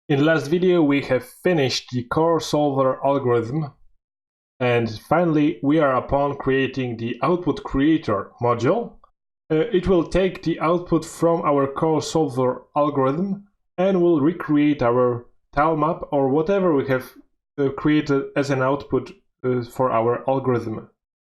In the last video we have finished the core solver algorithm, and finally we are upon creating the output creator module. It will take the output from our core solver algorithm and will recreate our tilemap or whatever we have created as an output for our algorithm.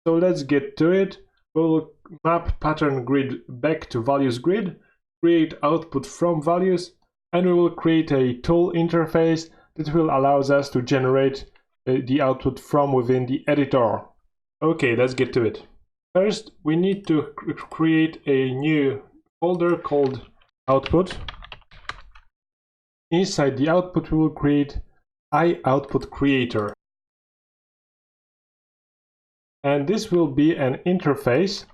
So let's get to it. We'll map pattern grid back to values grid, create output from values, and we will create a tool interface that will allow us to generate the output from within the editor. Okay, let's get to it. First, we need to create a new folder called output. Inside the output, we will create iOutput creator. And this will be an interface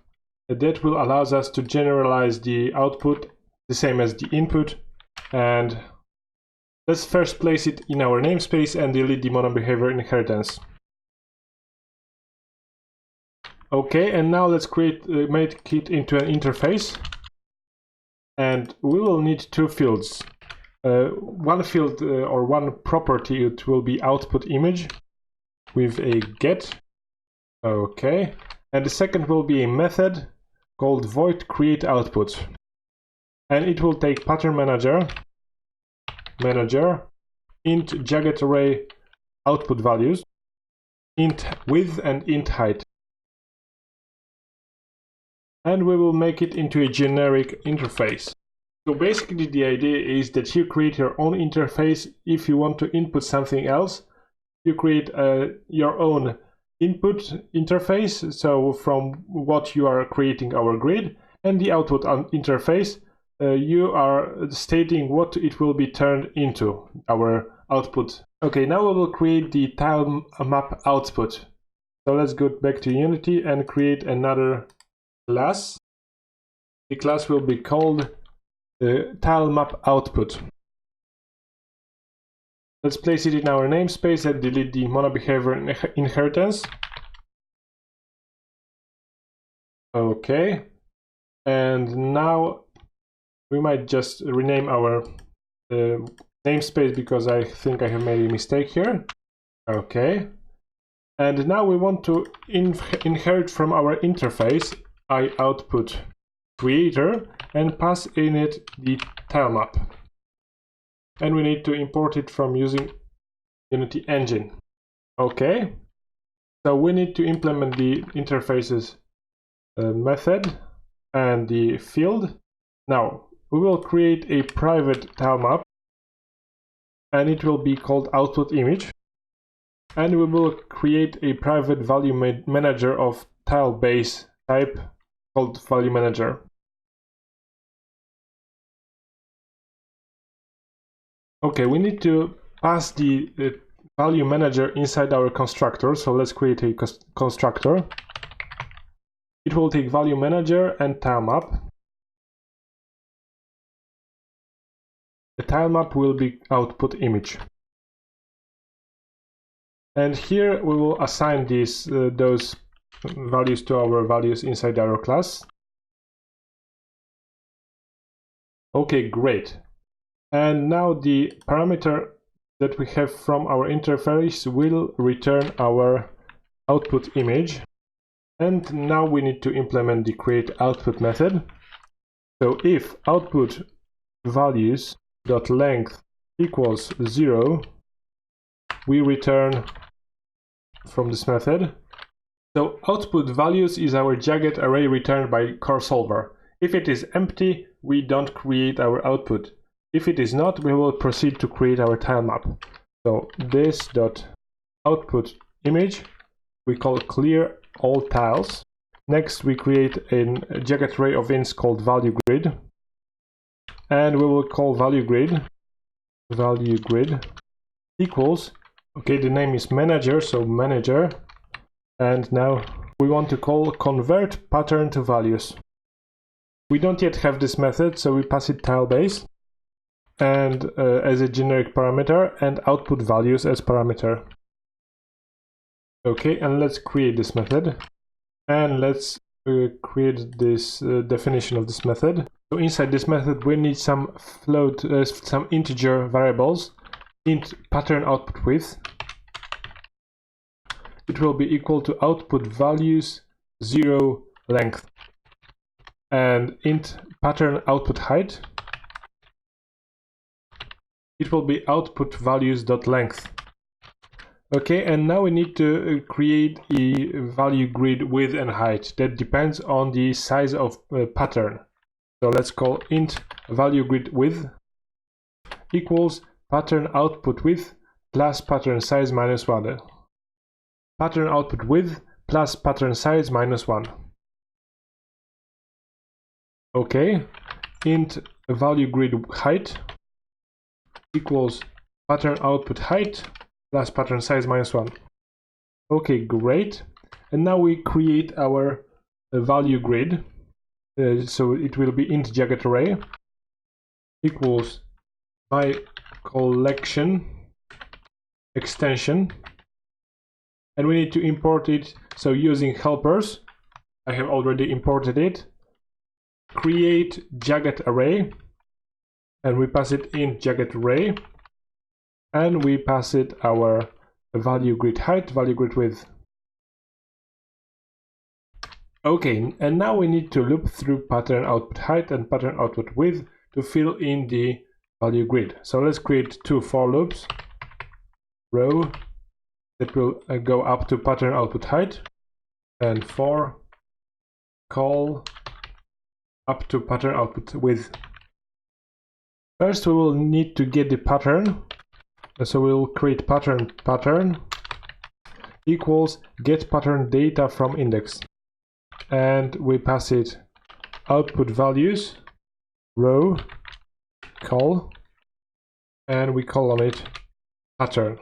that will allow us to generalize the output the same as the input. And let's first place it in our namespace and delete the monobehavior inheritance. Okay, and now let's make it into an interface. And we will need two fields. One field or one property, it will be output image with a get. Okay, and the second will be a method called void create output. And it will take pattern manager, int jagged array output values, int width and int height. And we will make it into a generic interface. So basically the idea is that you create your own interface. If you want to input something else, you create your own input interface, so from what you are creating our grid, and the output interface, you are stating what it will be turned into, our output. Okay, now we will create the tilemap output. So let's go back to Unity and create another class. The class will be called tilemap output. Let's place it in our namespace and delete the monobehavior inheritance. Okay, and now we might just rename our namespace because I think I have made a mistake here. Okay, and now we want to inherit from our interface iOutput creator and pass in it the tilemap. And we need to import it from using Unity engine. Okay, so we need to implement the interfaces method and the field. Now we will create a private tilemap and it will be called output image, and we will create a private value manager of tile base type called value manager. Okay, we need to pass the value manager inside our constructor, so let's create a constructor. It will take value manager and tilemap. The tilemap will be output image. And here we will assign those values to our values inside our class. Okay, great. And now the parameter that we have from our interface will return our output image. And now we need to implement the create output method. So if output values.length equals 0, we return from this method. So output values is our jagged array returned by core solver. If it is empty, we don't create our output. If it is not, we will proceed to create our tilemap. So this dot output image, we call clear all tiles. Next, we create a jagged array of ints called value grid, and we will call value grid equals, okay, the name is manager, so manager, and now we want to call convert pattern to values. We don't yet have this method, so we pass it tile base and as a generic parameter, and output values as parameter. Okay, and let's create this method, and let's create this definition of this method. So inside this method we need some float, some integer variables. int pattern output width, it will be equal to output values 0 length, and int pattern output height, it will be output values dot length. Okay, and now we need to create a value grid width and height that depends on the size of pattern. So let's call int value grid width equals pattern output width plus pattern size minus 1. Pattern output width plus pattern size minus 1. Okay, int value grid height equals pattern output height plus pattern size minus 1. Okay, great. And now we create our value grid. So it will be int jagged array equals my collection extension, and we need to import it. So using helpers, I have already imported it. Create jagged array, and we pass it int jagged array, and we pass it our value grid height, value grid width. Okay, and now we need to loop through pattern output height and pattern output width to fill in the value grid. So let's create two for loops, row that will go up to pattern output height, and for call up to pattern output width. First we will need to get the pattern, so we'll create pattern equals get pattern data from index, and we pass it output values row call, and we call on it pattern.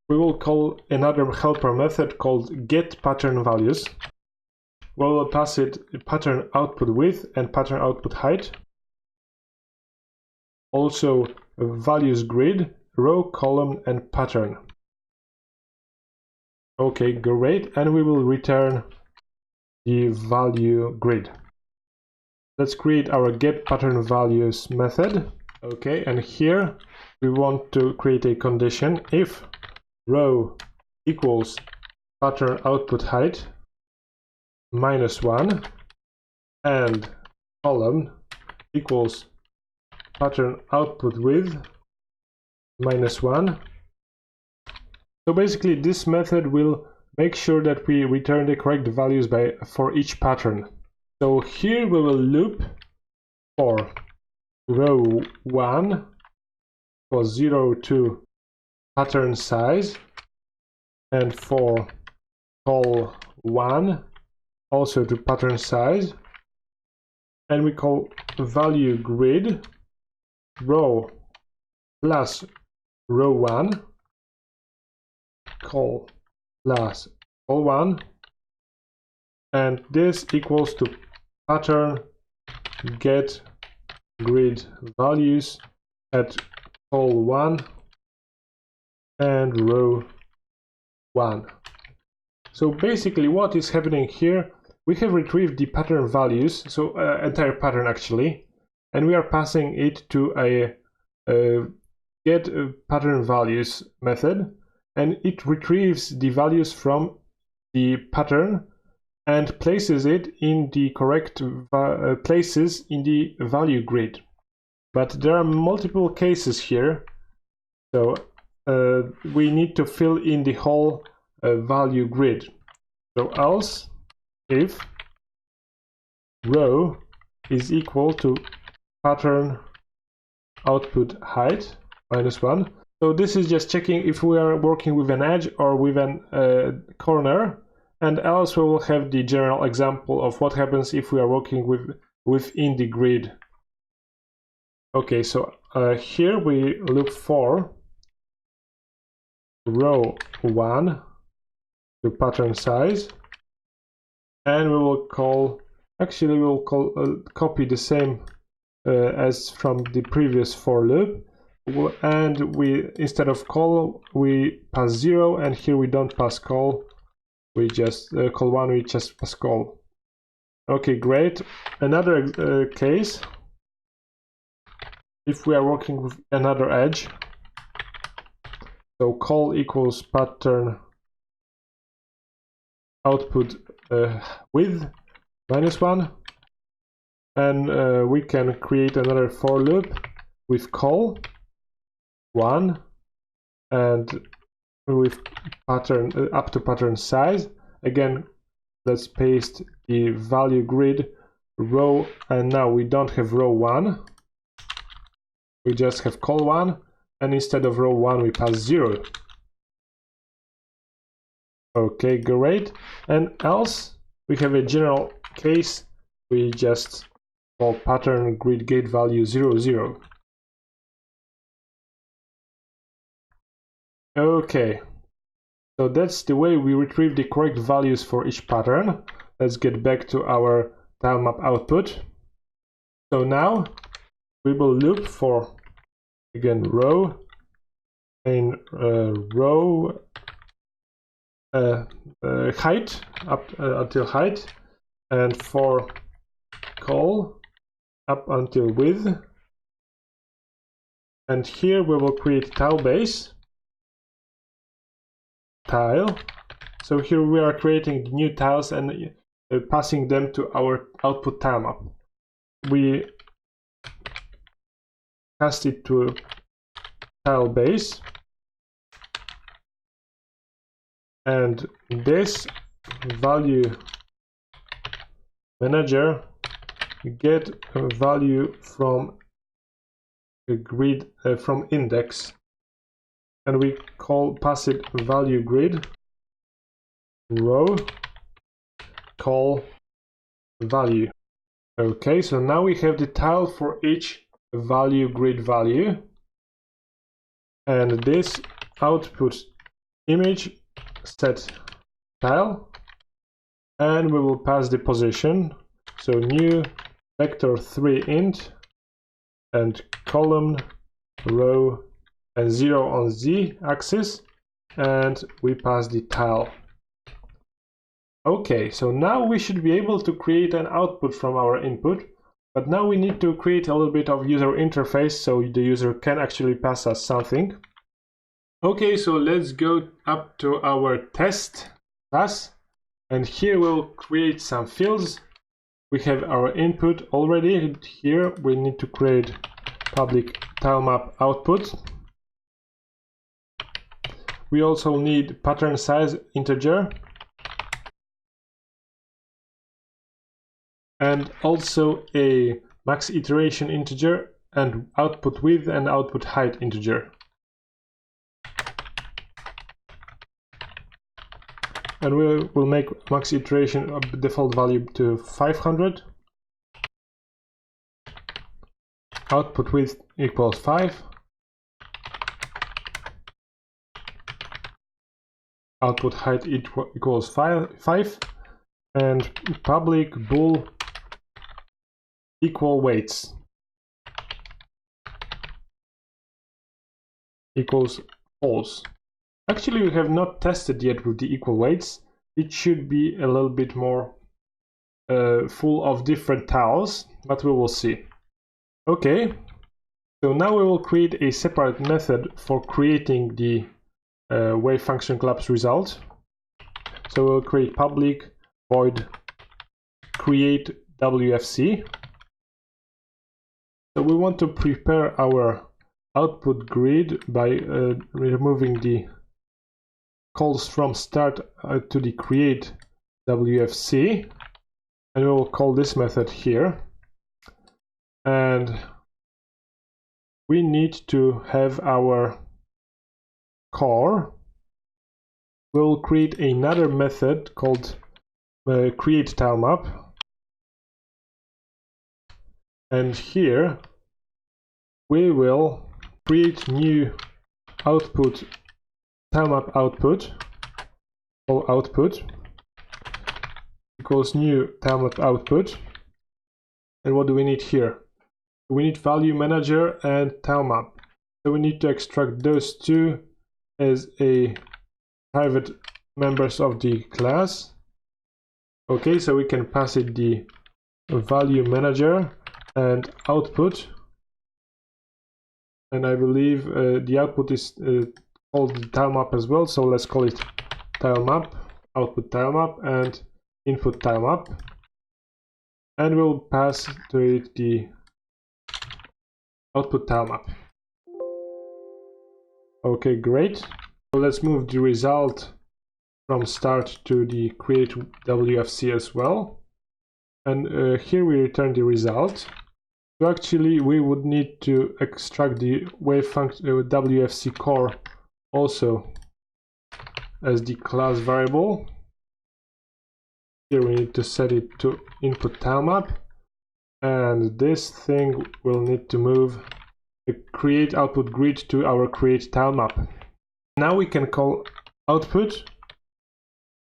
We will call another helper method called get pattern values. We will pass it pattern output width and pattern output height, also values grid, row, column, and pattern. Okay, great, and we will return the value grid. Let's create our get pattern values method. Okay, and here we want to create a condition if row equals pattern output height minus 1 and column equals pattern output width minus 1. So basically this method will make sure that we return the correct values for each pattern. So here we will loop for row 1 for 0 to pattern size, and for call 1 also to pattern size, and we call value grid row plus row 1 call plus call 1, and this equals to pattern get grid values at call 1 and row 1. So basically what is happening here, we have retrieved the pattern values, so entire pattern actually, and we are passing it to a get pattern values method, and it retrieves the values from the pattern and places it in the correct places in the value grid. But there are multiple cases here, so we need to fill in the whole value grid. So else if row is equal to pattern output height minus 1. So this is just checking if we are working with an edge or with a corner, and else we will have the general example of what happens if we are working within the grid. Okay, so here we look for row 1 to pattern size, and we will call, actually we will call copy the same as from the previous for loop, and we, instead of call, we pass 0, and here we don't pass call, we just call 1, we just pass call. Okay, great. Another case, if we are working with another edge, So call equals pattern output with -1, and we can create another for loop with call 1 and with pattern up to pattern size. Again, let's paste the value grid row, and now we don't have row 1, we just have call 1, and instead of row 1 we pass 0. Okay, great. And else we have a general case, we just call pattern grid gate value 0, 0. Okay, so that's the way we retrieve the correct values for each pattern. Let's get back to our tilemap output. So now we will loop for, again, row and row height up until height, and for call up until width. And here we will create tile base tile. So here we are creating new tiles and passing them to our output tilemap. We cast it to tile base, and this value manager get a value from a grid from index, and we pass it value grid row call value. Okay, so now we have the tile for each value grid value, and this output image set tile, and we will pass the position. So new vector 3 int and column row and 0 on z axis, and we pass the tile. Okay, so now we should be able to create an output from our input, but now we need to create a little bit of user interface so the user can actually pass us something. Okay, so let's go up to our test class, and here we'll create some fields. We have our input already. Here we need to create public tilemap output. We also need pattern size integer, and also a max iteration integer, and output width and output height integer. And we will make max iteration of default value to 500. Output width equals 5. Output height equals 5. And public bool equal weights equals false. Actually, we have not tested yet with the equal weights. It should be a little bit more full of different tiles, but we will see. Okay, so now we will create a separate method for creating the wave function collapse result. So we'll create public void create WFC. So we want to prepare our output grid by removing the calls from start to the create WFC, and we will call this method here. And we need to have our core. We'll create another method called create tilemap, and here we will create new output tilemap output, all output equals new tilemap output. And what do we need here? We need value manager and tilemap. So we need to extract those two as a private members of the class. Okay, so we can pass it the value manager and output. And I believe the output is called the tilemap as well, so let's call it tilemap, output tilemap, and input tilemap, and we'll pass to it the output tilemap. Okay, great. So let's move the result from start to the create WFC as well, and here we return the result. So actually we would need to extract the wave function WFC core also as the class variable. Here we need to set it to input tilemap, and this thing will need to move the create output grid to our create tilemap. Now we can call output,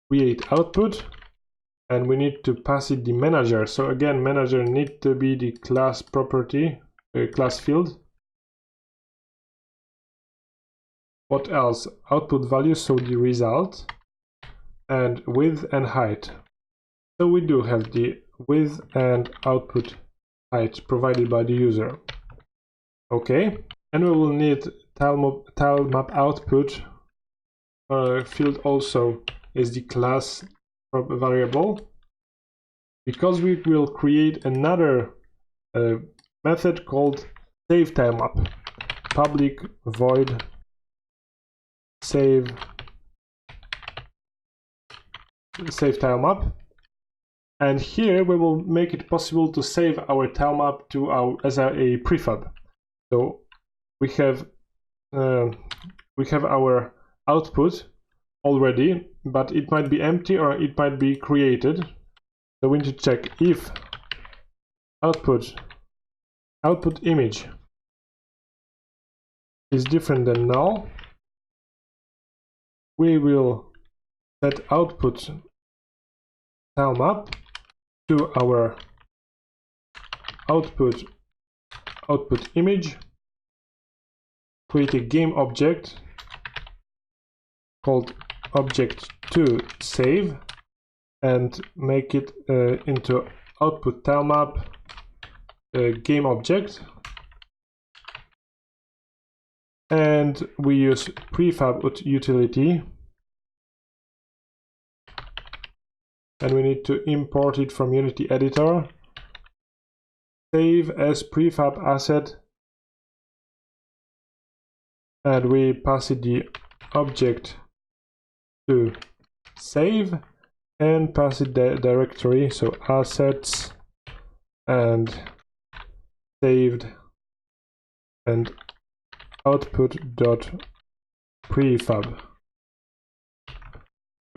create output, and we need to pass it the manager. So again, manager need to be the class property, class field. What else? Output value, so the result, and width and height. So we do have the width and output height provided by the user. Okay, and we will need tilemap output field also is the class variable, because we will create another method called save tilemap. Public void save tilemap, and here we will make it possible to save our tilemap to as a prefab. So we have our output already, but it might be empty or it might be created. So we need to check if output image is different than null. We will set output tilemap to our output image, create a game object called object to save, and make it into output tilemap game object, and we use prefab utility, and we need to import it from Unity editor, save as prefab asset, and we pass it the object to save and pass it the directory, so assets and saved and output.prefab.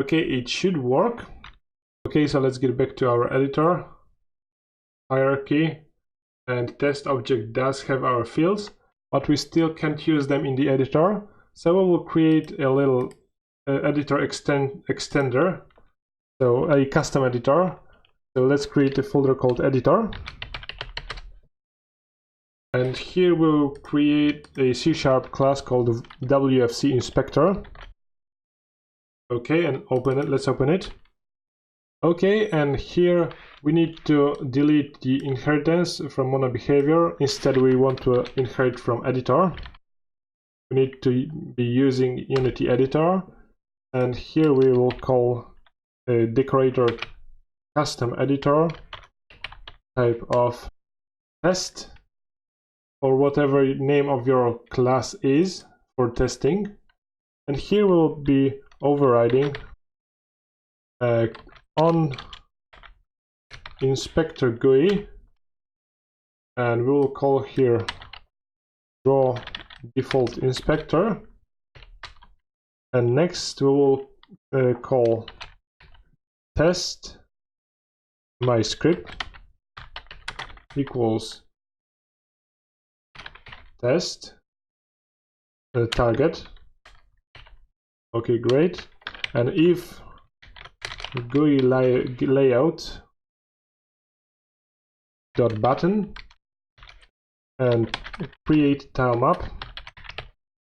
Okay, it should work. Okay, so let's get back to our editor, hierarchy, and test object does have our fields, but we still can't use them in the editor. So we will create a little editor extender, so a custom editor. So let's create a folder called editor, and here we'll create a C# class called WFC inspector. Okay, and open it. Let's open it. Okay, and here we need to delete the inheritance from mono behavior. Instead, we want to inherit from editor. We need to be using Unity editor, and here we will call a decorator custom editor type of test, or whatever name of your class is for testing. And here we will be overriding on inspector GUI, and we will call here draw default inspector, and next we will call test my script equals test target. Okay, great. And if GUI layout dot button and create tilemap,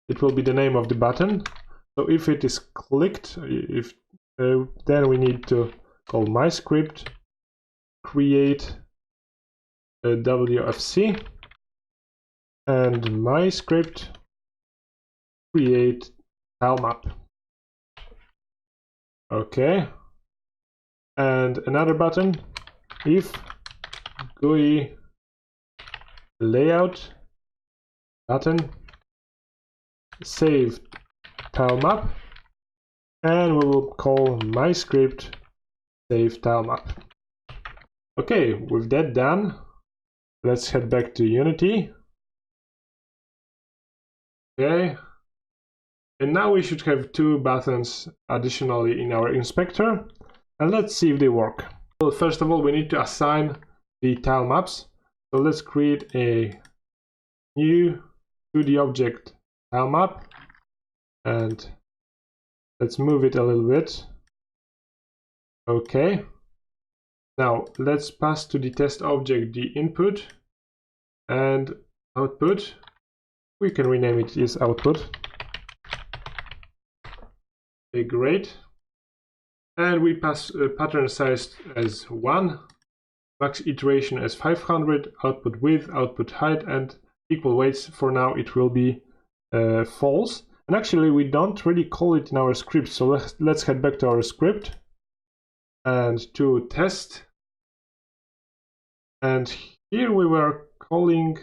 it will be the name of the button. So if it is clicked, then we need to call my script create WFC and my script create tilemap. Okay. And another button, if GUI layout button save tilemap, and we will call my script save tilemap. Okay, with that done, let's head back to Unity. Okay, and now we should have 2 buttons additionally in our inspector, and let's see if they work. Well, first of all, we need to assign the tilemaps. So let's create a new 2D object tilemap, and let's move it a little bit. Okay. Now let's pass to the test object the input and output. We can rename it as output. Okay, great. And we pass pattern size as 1, max iteration as 500, output width, output height, and equal weights. For now it will be false. And actually we don't really call it in our script, so let's head back to our script and to test. And here we were calling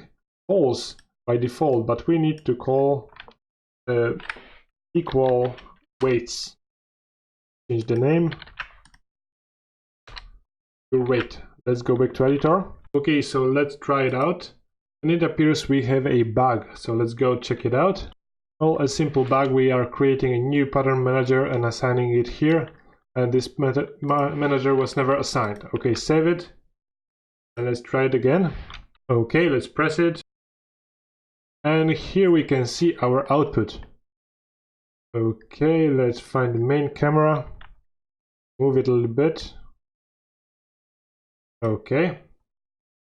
false by default, but we need to call equal weights. Change the name to weight. Let's go back to editor. Okay, so let's try it out. And it appears we have a bug, so let's go check it out. Well, a simple bug. We are creating a new pattern manager and assigning it here, and this manager was never assigned. Okay, save it and let's try it again. Okay, let's press it, and here we can see our output. Okay, let's find the main camera, move it a little bit. Okay,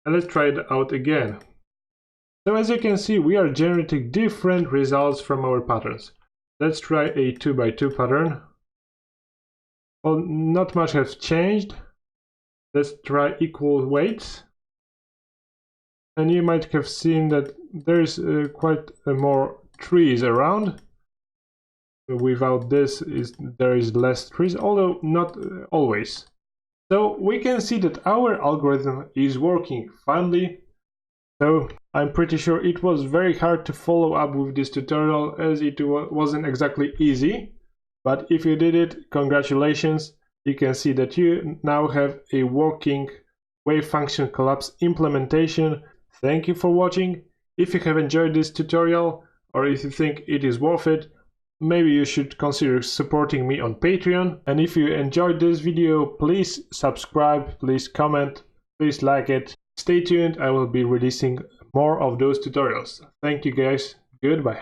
and let's try it out again. So as you can see, we are generating different results from our patterns. Let's try a 2x2 pattern. Well, not much has changed. Let's try equal weights. And you might have seen that there is quite more trees around. Without this, there is less trees, although not always. So we can see that our algorithm is working finally. So I'm pretty sure it was very hard to follow up with this tutorial, as it wasn't exactly easy. But if you did it, congratulations. You can see that you now have a working wave function collapse implementation. Thank you for watching. If you have enjoyed this tutorial, or if you think it is worth it, maybe you should consider supporting me on Patreon. And if you enjoyed this video, please subscribe, please comment, please like it. Stay tuned, I will be releasing more of those tutorials. Thank you guys, goodbye.